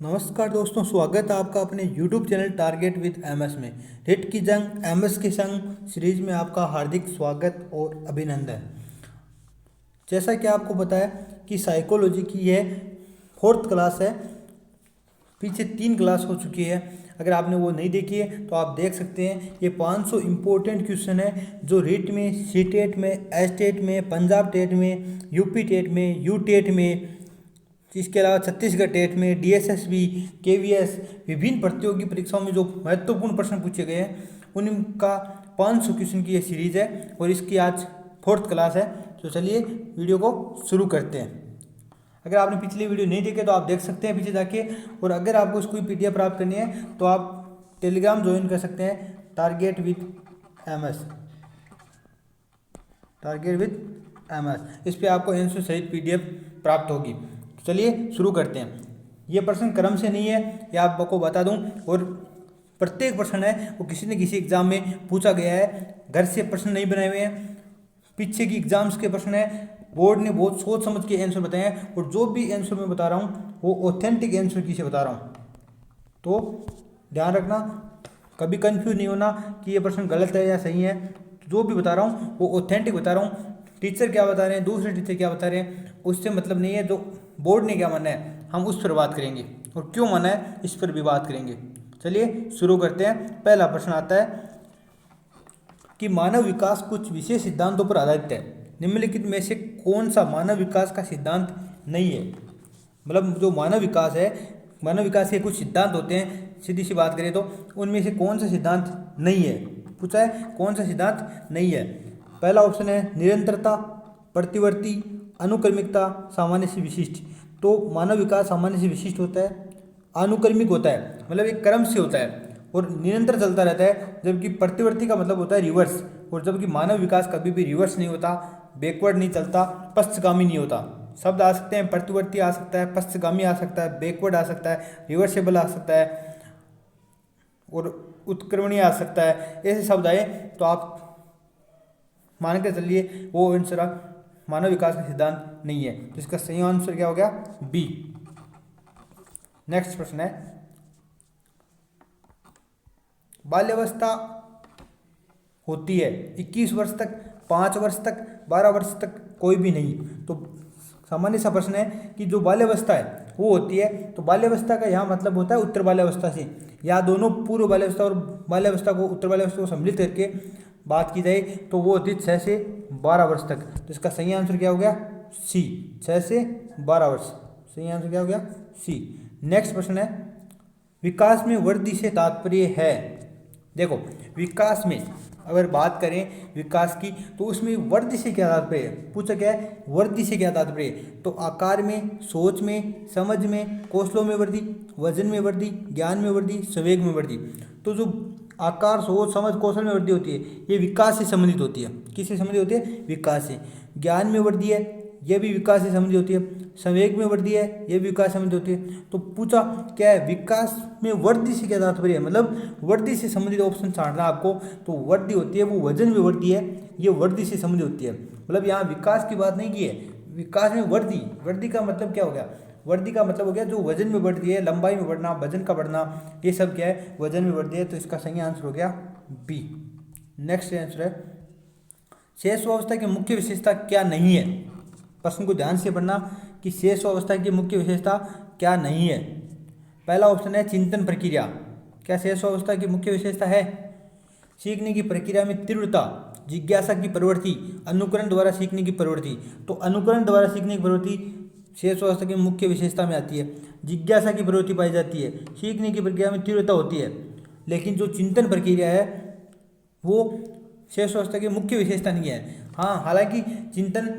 नमस्कार दोस्तों, स्वागत है आपका अपने YouTube channel target with MS में। हिट की जंग एमएस के संग सीरीज में आपका हार्दिक स्वागत और अभिनंदन। जैसा कि आपको बताया कि साइकोलॉजी की यह 4th क्लास है। पीछे 3 क्लास हो चुकी है। अगर आपने वो नहीं देखी है तो आप देख सकते हैं। ये 500 इम्पोर्टेंट क्वेश्चन है जो रिट में, सी टेट में, एस टेट में, पंजाब टेट में, यूपी टेट में, यू टेट में, इसके अलावा छत्तीसगढ़ टेट में, डीएसएसबी, केवीएस, विभिन्न प्रतियोगी परीक्षाओं में जो महत्वपूर्ण प्रश्न पूछे गए हैं उनका 500 क्वेश्चन की ये सीरीज है और इसकी आज 4th क्लास है। तो चलिए वीडियो को शुरू करते हैं। अगर आपने पिछली वीडियो नहीं देखे तो आप देख सकते हैं पीछे जाके। और अगर आपको इसकी पीडीएफ प्राप्त करनी है तो आप टेलीग्राम ज्वाइन कर सकते हैं, target with MS, target with MS. इस पर आपको आंसर सहित पीडीएफ प्राप्त होगी। चलिए शुरू करते हैं। ये प्रश्न क्रम से नहीं है, ये आपको बता दूं। और प्रत्येक प्रश्न है वो किसी न किसी एग्जाम में पूछा गया है। घर से प्रश्न नहीं बनाए हुए हैं, पीछे की एग्जाम्स के प्रश्न है। बोर्ड ने बहुत सोच समझ के आंसर बताए हैं और जो भी आंसर मैं बता रहा हूँ वो ऑथेंटिक आंसर की से बता रहा हूँ। तो ध्यान रखना, कभी कंफ्यूज नहीं होना कि ये प्रश्न गलत है या सही है। जो भी बता रहा हूँ वो ऑथेंटिक बता रहा हूँ। टीचर क्या बता रहे हैं, दूसरे टीचर क्या बता रहे हैं, उससे मतलब नहीं है। जो बोर्ड ने क्या माना है हम उस पर बात करेंगे और क्यों माना है इस पर भी बात करेंगे। चलिए शुरू करते हैं। पहला प्रश्न आता है कि मानव विकास कुछ विशेष सिद्धांतों पर आधारित है। निम्नलिखित में से कौन सा मानव विकास का सिद्धांत नहीं है। मतलब जो मानव विकास है, मानव विकास के कुछ सिद्धांत होते हैं, सीधी सी बात करें तो उनमें से कौन सा सिद्धांत नहीं है पूछा है। कौन सा सिद्धांत नहीं है। पहला ऑप्शन है निरंतरता, प्रतिवर्ती, अनुक्रमिकता, सामान्य से विशिष्ट। तो मानव विकास सामान्य से विशिष्ट होता है, अनुक्रमिक होता है मतलब एक क्रम से होता है और निरंतर चलता रहता है। जबकि प्रतिवर्ती का मतलब होता है रिवर्स। और जबकि मानव विकास कभी भी रिवर्स नहीं होता, बैकवर्ड नहीं चलता, पश्चगामी नहीं होता। शब्द आ सकते हैं, प्रतिवर्ती आ सकता है, पश्चगामी आ सकता है, बैकवर्ड आ सकता है, रिवर्सेबल आ सकता है और उत्क्रमणीय आ सकता है। ऐसे शब्द आए तो आप मान के चलिए वो आंसर मानव विकास का सिद्धांत नहीं है। तो इसका सही आंसर क्या हो गया, बी। नेक्स्ट प्रश्न है, बाल्यावस्था होती है 21 वर्ष तक, 5 वर्ष तक, 12 वर्ष तक, कोई भी नहीं। तो सामान्य सा प्रश्न है कि जो बाल्यावस्था है वो होती है। तो बाल्यावस्था का यहाँ मतलब होता है उत्तर बाल्यावस्था से, या दोनों पूर्व बाल्यावस्था और बाल्यावस्था को, उत्तर बाल्यावस्था को सम्मिलित करके बात की जाए तो वो होती है 6 से 12 वर्ष तक। तो इसका सही आंसर क्या हो गया, सी, 6 से 12 वर्ष। सही आंसर क्या हो गया, सी। नेक्स्ट प्रश्न है, विकास में वृद्धि से तात्पर्य है। देखो विकास में अगर बात करें विकास की तो उसमें वृद्धि से क्या तात्पर्य है, पूछा क्या है, वृद्धि से क्या तात्पर्य है। तो आकार में, सोच में, समझ में, कौशलों में वृद्धि, वजन में वृद्धि, ज्ञान में वृद्धि, संवेग में वृद्धि। तो जो आकार, सोच, समझ, कौशल में वृद्धि होती है ये विकास से संबंधित होती है। किससे संबंधित होती है, विकास से। ज्ञान में वृद्धि है यह भी विकास से संबंधित होती है। संवेग में वृद्धि है यह भी विकास से संबंधित होती है। तो पूछा क्या है, विकास में वृद्धि से क्या तात्पर्य है, मतलब वृद्धि से संबंधित ऑप्शन छांटना आपको। तो वृद्धि होती है वो वजन में वृद्धि है, ये वृद्धि से संबंधित होती है। मतलब यहाँ विकास की बात नहीं की है, विकास में वृद्धि। वृद्धि का मतलब क्या हो गया, वृद्धि का मतलब हो गया जो वजन में वृद्धि है, लंबाई में बढ़ना, वजन का बढ़ना, ये सब क्या है, वजन में वृद्धि है। तो इसका सही आंसर हो गया बी। नेक्स्ट आंसर है, शेष अवस्था की मुख्य विशेषता क्या नहीं है। प्रश्न को ध्यान से पढ़ना कि शेष अवस्था की मुख्य विशेषता क्या नहीं है। पहला ऑप्शन है चिंतन प्रक्रिया। क्या शेष अवस्था की मुख्य विशेषता है, सीखने की प्रक्रिया में तीव्रता, जिज्ञासा की प्रवृत्ति, अनुकरण द्वारा सीखने की प्रवृत्ति। तो अनुकरण द्वारा सीखने की प्रवृत्ति शेष अवस्था की मुख्य विशेषता में आती है। जिज्ञासा की प्रवृत्ति पाई जाती है, सीखने की प्रक्रिया में तीव्रता होती है। लेकिन जो चिंतन प्रक्रिया है वो शेष अवस्था की मुख्य विशेषता नहीं है। हाँ, हालांकि चिंतन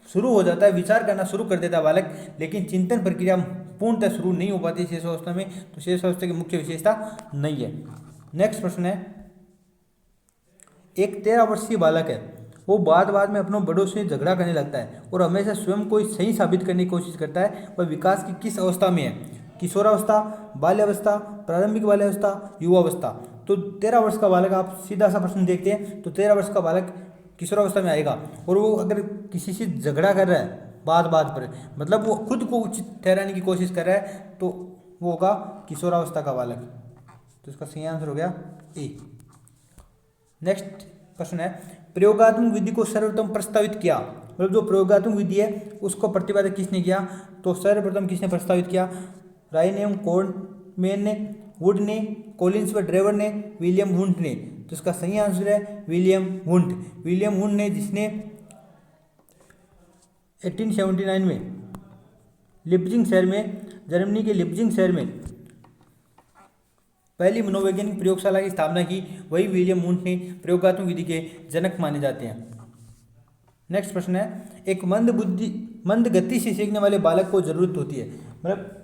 शुरू हो जाता है, विचार करना शुरू कर देता है बालक, लेकिन चिंतन प्रक्रिया पूर्णतः शुरू नहीं हो पाती शेष अवस्था में। तो शेष अवस्था की मुख्य विशेषता नहीं है। नेक्स्ट प्रश्न है, एक 13 वर्षीय बालक है, वो बाद में अपनों बड़ों से झगड़ा करने लगता है और हमेशा स्वयं को सही साबित करने की कोशिश करता है। वह विकास की किस अवस्था में है, किशोरावस्था, बाल्यावस्था, प्रारंभिक बाल्यावस्था, युवावस्था। तो 13 वर्ष का बालक, आप सीधा सा प्रश्न देखते हैं तो 13 वर्ष का बालक किशोरावस्था में आएगा। और वो अगर किसी से झगड़ा कर रहा है बात पर, मतलब वो खुद को उचित ठहराने की कोशिश कर रहा है, तो वो होगा किशोरावस्था का बालक। तो इसका सही आंसर हो गया ए। नेक्स्ट प्रश्न है, प्रयोगात्मक विधि को सर्वप्रथम प्रस्तावित किया, मतलब जो प्रयोगात्मक विधि है उसको प्रतिपादक किसने किया? तो सर्वप्रथम किसने प्रस्तावित किया? राय ने, कोलमैन ने, वुड ने, कॉलिंस व ड्रेवर ने, विलियम वुंट ने। तो इसका सही आंसर है विलियम वुंट। विलियम वुंट ने, जिसने 1879 में लिप्जिंग शहर में, जर्मनी के लिप्जिंग शहर में पहली मनोवैज्ञानिक प्रयोगशाला की स्थापना की, वही विलियम वुंट ने प्रयोगात्मक विधि के जनक माने जाते हैं। नेक्स्ट प्रश्न है, एक मंद गति से सीखने वाले बालक को जरूरत होती है, मतलब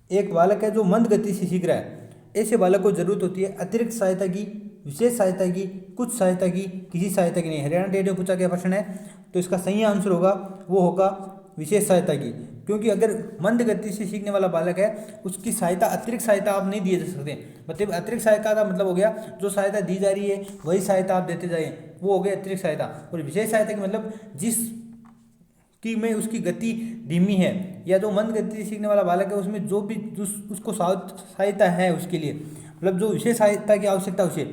एक बालक है जो मंद गति से सीख रहा है, ऐसे बालक को जरूरत होती है अतिरिक्त सहायता की, विशेष सहायता की, कुछ सहायता की, किसी सहायता की नहीं। हरियाणा डेट में पूछा गया प्रश्न है, तो इसका सही आंसर होगा वो होगा विशेष सहायता की। क्योंकि अगर मंद गति से सीखने वाला बालक है उसकी सहायता, अतिरिक्त सहायता आप नहीं दिए जा सकते। मतलब अतिरिक्त सहायता का मतलब हो गया जो सहायता दी जा रही है वही सहायता आप देते जाए, वो हो गया अतिरिक्त सहायता। और विशेष सहायता की मतलब जिस कि में उसकी गति धीमी है या जो मंद गति से सीखने वाला बालक है उसमें जो भी उसको सहायता है उसके लिए, मतलब जो विशेष सहायता की आवश्यकता उसे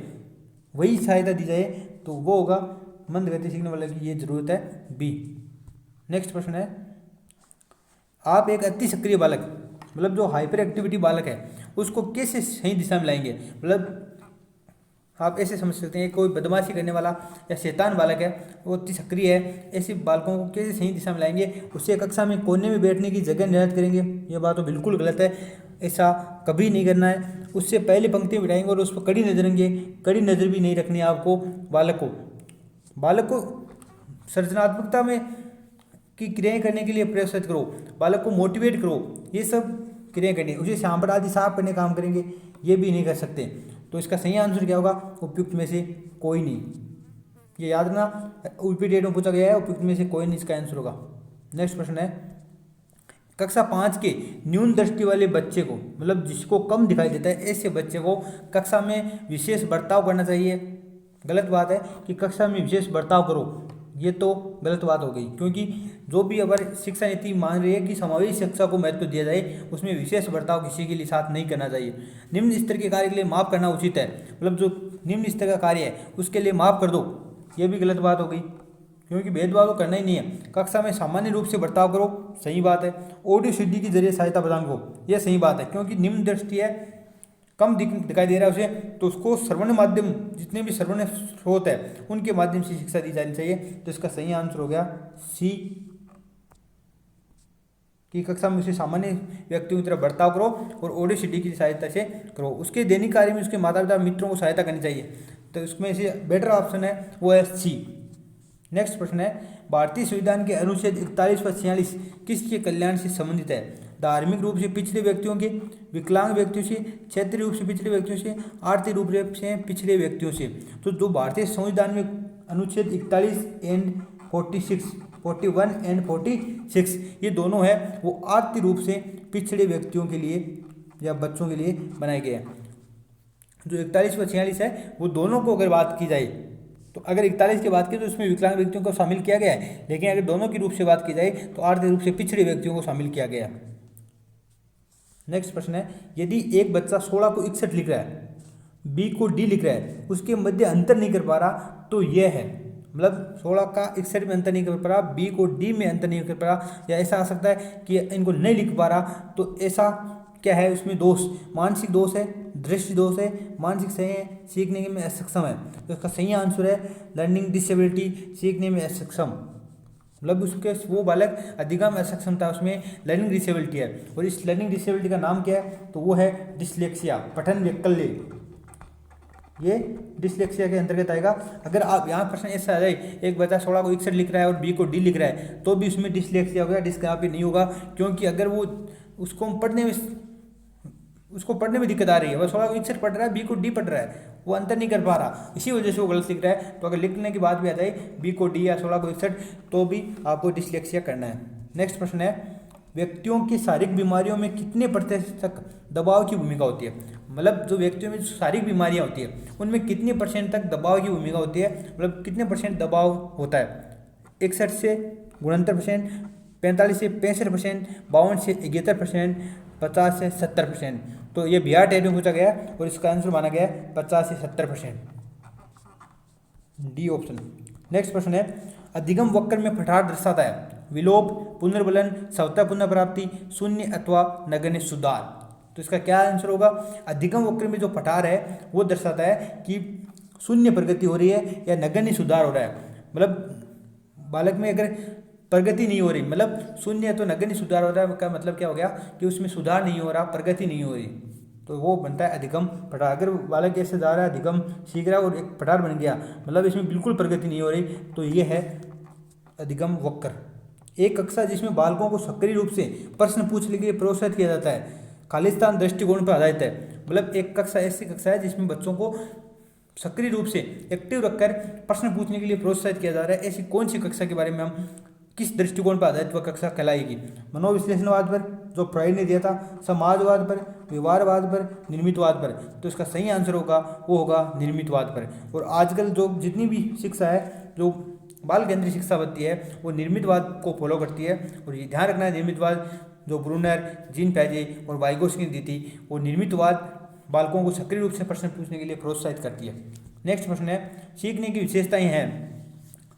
वही सहायता दी जाए, तो वो होगा मंद गति सीखने वाले की ये जरूरत है बी। नेक्स्ट प्रश्न है, आप एक अति सक्रिय बालक, मतलब जो हाइपर एक्टिविटी बालक है उसको कैसे सही दिशा में लाएंगे? मतलब आप ऐसे समझ सकते हैं कोई बदमाशी करने वाला या शैतान बालक है वो अति सक्रिय है, ऐसे बालकों को कैसे सही दिशा में लाएंगे? उससे कक्षा में कोने में बैठने की जगह निर्धारित करेंगे, ये बात तो बिल्कुल गलत है, ऐसा कभी नहीं करना है। उससे पहले पंक्ति बिठाएंगे और उस पर कड़ी नजर रखेंगे, कड़ी नज़र भी नहीं रखनी है आपको। बालक को सृजनात्मकता में की क्रियाएं करने के लिए प्रेरित करो, बालक को मोटिवेट करो, ये सब क्रियाएं करनी है। उसे सांपड़ आदि साफ करने काम करेंगे, ये भी नहीं कर सकते। तो इसका सही आंसर क्या होगा? उपयुक्त में से कोई नहीं। ये याद रखना, यूपी डेट में पूछा गया है, उपयुक्त में से कोई नहीं इसका आंसर होगा। नेक्स्ट प्रश्न है, कक्षा 5 के न्यून दृष्टि वाले बच्चे को, मतलब जिसको कम दिखाई देता है, ऐसे बच्चे को कक्षा में विशेष बर्ताव करना चाहिए। गलत बात है कि कक्षा में विशेष बर्ताव करो, ये तो गलत बात हो गई। क्योंकि जो भी अगर शिक्षा नीति मान रही है कि समावेशी शिक्षा को महत्व दिया जाए, उसमें विशेष बर्ताव किसी के लिए साथ नहीं करना चाहिए। निम्न स्तर के कार्य के लिए माफ़ करना उचित है, मतलब जो निम्न स्तर का कार्य है उसके लिए माफ़ कर दो, ये भी गलत बात हो गई। क्योंकि भेदभाव तो करना ही नहीं है, कक्षा में सामान्य रूप से बर्ताव करो, सही बात है। ऑडियो सीडी के जरिए सहायता प्रदान करो, यह सही बात है। क्योंकि निम्न दृष्टि है, कम दिखाई दे रहा है उसे, तो उसको श्रवण माध्यम, जितने भी श्रवण स्रोत है उनके माध्यम से शिक्षा दी जानी चाहिए। तो इसका सही आंसर हो गया सी, कि कक्षा में उसे सामान्य व्यक्तियों की तरह बर्ताव करो और ऑडियो सीडी की सहायता से करो। उसके दैनिक कार्य में उसके माता पिता मित्रों को सहायता करनी चाहिए, तो इसमें से बेटर ऑप्शन है वो है सी। नेक्स्ट प्रश्न है, भारतीय संविधान के अनुच्छेद 41 व 46 किसके कल्याण से संबंधित है? धार्मिक रूप से पिछड़े व्यक्तियों के, विकलांग व्यक्तियों से, क्षेत्रीय रूप से पिछड़े व्यक्तियों से, आर्थिक रूप से पिछड़े व्यक्तियों से। तो जो भारतीय संविधान में अनुच्छेद 41 एंड 46, 41 एंड 46 ये दोनों है वो आर्थिक रूप से पिछड़े व्यक्तियों के लिए या बच्चों के लिए बनाए गए हैं। जो 41 व 46 है वो दोनों को अगर बात की जाए, तो अगर 41 की बात की तो उसमें विकलांग व्यक्तियों को शामिल किया गया है, लेकिन अगर दोनों की रूप से बात की जाए तो आर्थिक रूप से पिछड़े व्यक्तियों को शामिल किया गया है। नेक्स्ट प्रश्न है, यदि एक बच्चा 16 को 61 लिख रहा है, बी को डी लिख रहा है, उसके मध्य अंतर नहीं कर पा रहा, तो यह है, मतलब 16 का 61 में अंतर नहीं कर पा रहा, बी को डी में अंतर नहीं कर पा रहा, या ऐसा आ सकता है कि इनको नहीं लिख पा रहा, तो ऐसा क्या है? उसमें दोष, मानसिक दोष है, दृष्टि दोष है, मानसिक सही है, सीखने में असक्षम है। तो इसका सही आंसर है लर्निंग डिसेबिलिटी, सीखने में असक्षम, मतलब उसके वो बालक अधिगम असक्षमता, उसमें लर्निंग डिसेबिलिटी है। और इस लर्निंग डिसेबिलिटी का नाम क्या है? तो वो है डिसलेक्सिया, पठन वैकल्य, ये डिसलेक्सिया के अंतर्गत आएगा। अगर आप यहाँ प्रश्न ऐसा आ जाए, एक बच्चा 16 को 61 लिख रहा है और बी को डी लिख रहा है, तो भी उसमें डिसलेक्सिया होगा, डिस्ग्राफी नहीं होगा। क्योंकि अगर वो उसको पढ़ने में दिक्कत आ रही है, वह 16 को 61 पढ़ रहा है, बी को डी पढ़ रहा है, वो अंतर नहीं कर पा रहा, इसी वजह से वो गलत लिख रहा है। तो अगर लिखने की बात भी आ जाए बी को डी या 16 को 61, तो भी आपको डिसलेक्सिया करना है। नेक्स्ट प्रश्न है, व्यक्तियों की शारीरिक बीमारियों में कितने प्रतिशत तक दबाव की भूमिका होती है? मतलब जो व्यक्तियों में शारीरिक बीमारियां होती है उनमें कितने % तक दबाव की भूमिका होती है, मतलब कितने % दबाव होता है? 61 से 69%, 45 से 65%, 52 से 71%, 50 से 70%। तो ये बिहार टेट में पूछा गया और इसका आंसर माना गया है 50 से 70%, डी ऑप्शन। नेक्स्ट प्रश्न है, अधिगम वक्र में पठार दर्शाता है विलोप, पुनर्बलन, स्वतः पुनर्प्राप्ति, शून्य अथवा नगण्य सुधार। तो इसका क्या आंसर होगा? अधिगम वक्र में जो पठार है वो दर्शाता है कि शून्य प्रगति हो रही है या नगण्य सुधार हो रहा है। मतलब बालक में अगर प्रगति नहीं हो रही, मतलब शून्य तो नगण्य सुधार हो रहा है, का मतलब क्या हो गया कि उसमें सुधार नहीं हो रहा, प्रगति नहीं हो रही, तो वो बनता है अधिगम पठार। अगर बालक ऐसे जा रहा है, अधिगम सीख रहा है और एक पठार बन गया, मतलब इसमें बिल्कुल प्रगति नहीं हो रही, तो ये है अधिगम वक्र। एक कक्षा जिसमें बालकों को सक्रिय रूप से प्रश्न पूछने के लिए प्रोत्साहित किया जाता है, खालिस्तान दृष्टिकोण पर आधारित है। मतलब एक कक्षा ऐसी कक्षा है जिसमें बच्चों को सक्रिय रूप से एक्टिव रखकर प्रश्न पूछने के लिए प्रोत्साहित किया जा रहा है। ऐसी कौन सी कक्षा के बारे में हम किस दृष्टिकोण पर आधारित वह कक्षा कहलाएगी? मनोविश्लेषणवाद पर, जो फ्राइड ने दिया था, समाजवाद पर, व्यवहारवाद पर, निर्मितवाद पर। तो इसका सही आंसर होगा वो होगा निर्मितवाद पर। और आजकल जो जितनी भी शिक्षा है, जो बाल केंद्रीय शिक्षा पद्धति है, वो निर्मितवाद को फॉलो करती है। और ये ध्यान रखना है, निर्मितवाद जो ब्रूनर, जीन पैजे और वाइगोस्की ने दी थी, वो निर्मितवाद बालकों को सक्रिय रूप से प्रश्न पूछने के लिए प्रोत्साहित करती है। नेक्स्ट प्रश्न है, सीखने की विशेषताएं हैं,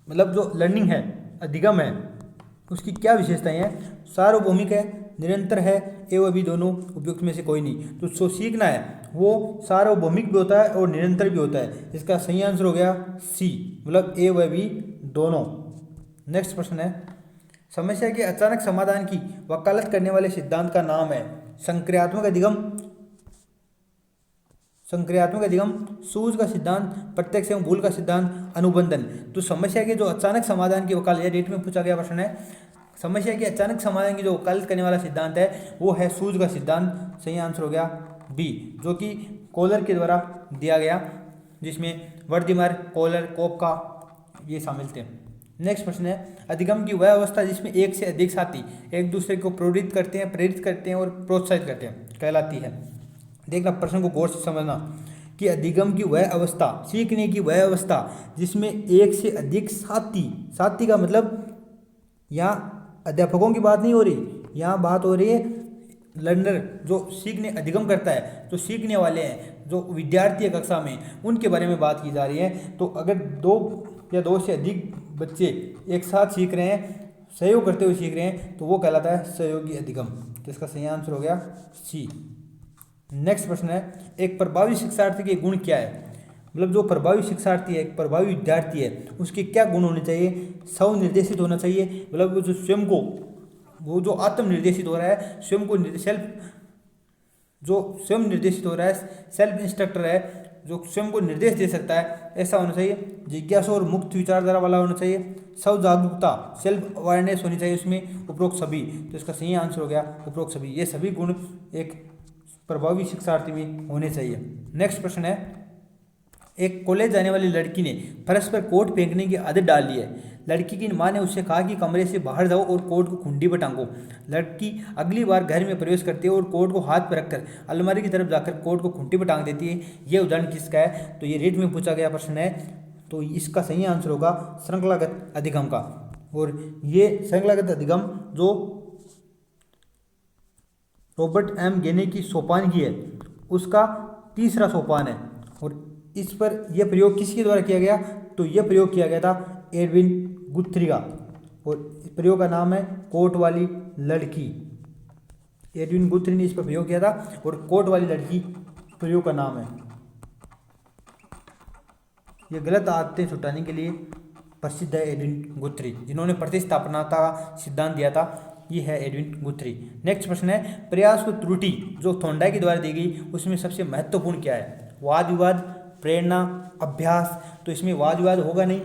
मतलब जो लर्निंग है, अधिगम है, उसकी क्या विशेषताएं हैं? सार्वभौमिक है, निरंतर है, ए व बी दोनों, उपयुक्त में से कोई नहीं। तो जो सीखना है वो सार्वभौमिक भी होता है और निरंतर भी होता है। इसका सही आंसर हो गया सी, मतलब ए व बी दोनों। नेक्स्ट प्रश्न है, समस्या के अचानक समाधान की वकालत करने वाले सिद्धांत का नाम है संक्रियात्मक अधिगम, संक्रियात्मक अधिगम, सूझ का सिद्धांत, प्रत्यक्ष एवं भूल का सिद्धांत, अनुबंधन। तो समस्या के जो अचानक समाधान की वकालत, यह डेट में पूछा गया प्रश्न है, समस्या के अचानक समाधान की जो वकालत करने वाला सिद्धांत है वो है सूझ का सिद्धांत। सही आंसर हो गया बी, जो कि कोलर के द्वारा दिया गया, जिसमें वर्दिमर, कोलर, कोपका ये शामिल थे। नेक्स्ट प्रश्न है, अधिगम की वह अवस्था जिसमें एक से अधिक साथी एक दूसरे को प्रेरित करते हैं और प्रोत्साहित करते हैं कहलाती है। देखना, प्रश्न को गौर से समझना कि अधिगम की वह अवस्था, सीखने की वह अवस्था जिसमें एक से अधिक साथी, साथी का मतलब यहाँ अध्यापकों की बात नहीं हो रही, यहाँ बात हो रही है लर्नर, जो सीखने अधिगम करता है, जो सीखने वाले हैं, जो विद्यार्थी है कक्षा में, उनके बारे में बात की जा रही है। तो अगर दो या दो से अधिक बच्चे एक साथ सीख रहे हैं, सहयोग करते हुए सीख रहे हैं, तो वो कहलाता है सहयोगी अधिगम। तो इसका सही आंसर हो गया सी। नेक्स्ट प्रश्न है, एक प्रभावी शिक्षार्थी के गुण क्या है? मतलब जो प्रभावी शिक्षार्थी है, एक प्रभावी विद्यार्थी है, उसके क्या गुण होने चाहिए? स्वनिर्देशित होना चाहिए, मतलब वो जो स्वयं को, वो जो आत्मनिर्देशित हो रहा है, स्वयं को जो स्वयं निर्देशित हो रहा है, सेल्फ इंस्ट्रक्टर है, जो स्वयं को निर्देश दे सकता है, ऐसा होना चाहिए। जिज्ञासु और मुक्त विचारधारा वाला होना चाहिए। स्व जागरूकता, सेल्फ अवेयरनेस होनी चाहिए उसमें, उपरोक्त सभी। तो इसका सही आंसर हो गया उपरोक्त सभी। ये सभी गुण एक प्रभावी शिक्षार्थी में होने चाहिए। नेक्स्ट प्रश्न है, एक कॉलेज जाने वाली लड़की ने फर्श पर कोट फेंकने की आदत डाल ली है। लड़की की मां ने उससे कहा कि कमरे से बाहर जाओ और कोट को कुंडी पर टांगो। लड़की अगली बार घर में प्रवेश करती है और कोट को हाथ पर रखकर अलमारी की तरफ जाकर कोट को कुंडी पर टांग देती है। यह उदाहरण किसका है? तो ये रेट में पूछा गया प्रश्न है। तो इसका सही आंसर होगा श्रृंखलागत अधिगम का। और ये श्रृंखलागत अधिगम जो रॉबर्ट एम गेने की सोपान की है, उसका तीसरा सोपान है। और इस पर यह प्रयोग किसके द्वारा किया गया? तो यह प्रयोग किया गया था एडविन गुथ्री का, और इस प्रयोग का नाम है कोट वाली लड़की। एडविन गुथ्री ने इस पर प्रयोग किया था और कोट वाली लड़की प्रयोग का नाम है। यह गलत आदतें छुटाने के लिए प्रसिद्ध है एडविन गुथ्री, जिन्होंने प्रतिस्थापनता का सिद्धांत दिया था। ये है एडविन गुथ्री। नेक्स्ट प्रश्न है, प्रयास व त्रुटि जो थोंडाई के द्वारा दी गई, उसमें सबसे महत्वपूर्ण क्या है? वाद विवाद, प्रेरणा, अभ्यास। तो इसमें वाद विवाद होगा नहीं,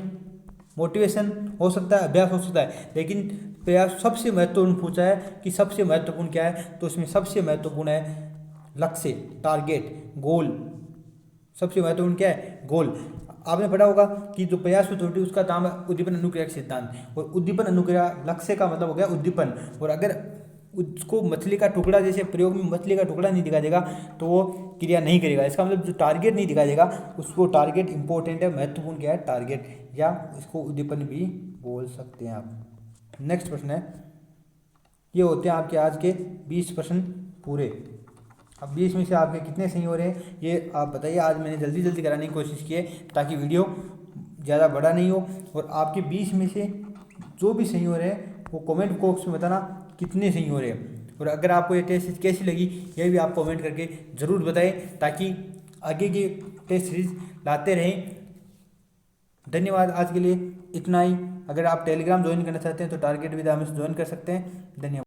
मोटिवेशन हो सकता है, अभ्यास हो सकता है, लेकिन प्रयास सबसे महत्वपूर्ण पूछा है कि सबसे महत्वपूर्ण क्या है? तो इसमें सबसे महत्वपूर्ण है लक्ष्य, टारगेट, गोल। सबसे महत्वपूर्ण क्या है? गोल। आपने पढ़ा होगा कि जो प्रयास व त्रुटि, उसका नाम है उद्दीपन अनुक्रिया सिद्धांत। और उद्दीपन अनुक्रिया, लक्ष्य का मतलब हो गया उद्दीपन। और अगर उसको मछली का टुकड़ा, जैसे प्रयोग में मछली का टुकड़ा नहीं दिखा देगा तो वो क्रिया नहीं करेगा। इसका मतलब जो टारगेट नहीं दिखा देगा उसको टारगेट इंपॉर्टेंट है, महत्वपूर्ण क्या है? टारगेट, या इसको उद्दीपन भी बोल सकते हैं आप। नेक्स्ट प्रश्न है, ये होते हैं आपके आज के 20 प्रश्न पूरे। अब 20 में से आपके कितने सही हो रहे हैं ये आप बताइए। आज मैंने जल्दी जल्दी कराने की कोशिश की है ताकि वीडियो ज़्यादा बड़ा नहीं हो। और आपके 20 में से जो भी सही हो रहे हैं वो कमेंट बॉक्स में बताना कितने सही हो रहे हैं। और अगर आपको ये टेस्ट सीरीज कैसी लगी ये भी आप कमेंट करके ज़रूर बताएं ताकि आगे की टेस्ट सीरीज लाते रहें। धन्यवाद। आज के लिए इतना ही। अगर आप टेलीग्राम ज्वाइन करना चाहते हैं तो टारगेट विद आमिर ज्वाइन कर सकते हैं। धन्यवाद।